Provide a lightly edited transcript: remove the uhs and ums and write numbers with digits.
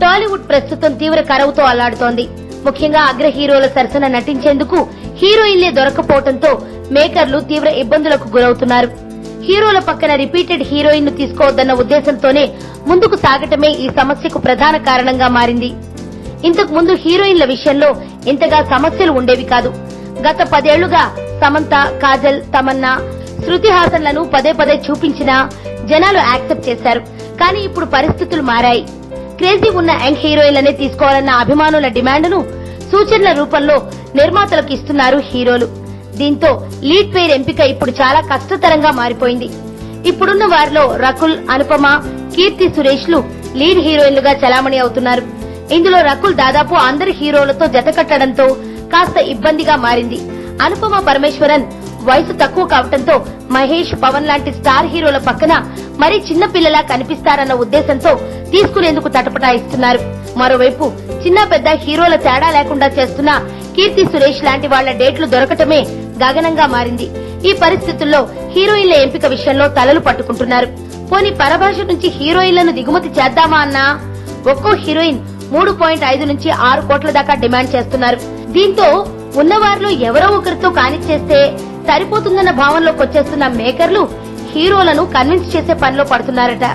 టాలీవుడ్ ప్రస్తుతం తీవ్ర కరవుతో అల్లాడుతోంది. ముఖ్యంగా అగ్ర హీరోల సరసన నటించేందుకు హీరోయిన్లే దొరకపోవడంతో మేకర్లు తీవ్ర ఇబ్బందులకు గురవుతున్నారు. హీరోల పక్కన రిపీటెడ్ హీరోయిన్ ను తీసుకోవద్దన్న ఉద్దేశంతోనే ముందుకు సాగటమే ఈ సమస్యకు ప్రధాన కారణంగా మారింది. ఇంతకు ముందు హీరోయిన్ల విషయంలో ఇంతగా సమస్యలు ఉండేవి కాదు. గత 10 ఏళ్లుగా సమంత, కాజల్, తమన్నా, శృతి హాసన్లను పదే పదే చూపించినా జనాలు యాక్సెప్ట్ చేశారు. కానీ ఇప్పుడు పరిస్థితులు మారాయి. క్రేజీ ఉన్న యంగ్ హీరోయిన్లనే తీసుకోవాలన్న అభిమానుల డిమాండ్ను సూచనల రూపంలో నిర్మాతలకు ఇస్తున్నారు హీరోలు. దీంతో లీడ్ పేర్ ఎంపిక ఇప్పుడు చాలా కష్టతరంగా మారిపోయింది. ఇప్పుడున్న వారిలో రకుల్, అనుపమ, కీర్తి సురేష్లు లీడ్ హీరోయిన్లుగా చలామణి అవుతున్నారు. ఇందులో రకుల్ దాదాపు అందరి హీరోలతో జతకట్టడంతో కాస్త ఇబ్బందిగా మారింది. అనుపమ పరమేశ్వరన్ వయసు తక్కువ కావడంతో మహేష్, పవన్ లాంటి స్టార్ హీరోల పక్కన మరీ చిన్న పిల్లలా కనిపిస్తారన్న ఉద్దేశంతో తీసుకునేందుకు తటపటాయిస్తున్నారు. మరోవైపు చిన్న పెద్ద హీరోల తేడా లేకుండా చేస్తున్న కీర్తి సురేష్ లాంటి వాళ్ల డేట్లు దొరకటమే గగనంగా మారింది. ఈ పరిస్థితుల్లో హీరోయిన్ల ఎంపిక విషయంలో తలలు పట్టుకుంటున్నారు. పోనీ పరభాష నుంచి హీరోయిన్లను దిగుమతి చేద్దామా అన్నా ఒక్కో హీరోయిన్ 3.5 నుంచి 6 కోట్ల దాకా డిమాండ్ చేస్తున్నారు. దీంతో ఉన్నవారిలో ఎవరో ఒకరితో కానిచ్చేస్తే సరిపోతుందన్న భావనలోకి వచ్చేస్తున్న మేకర్లు హీరోలను కన్విన్స్ చేసే పనిలో పడుతున్నారట.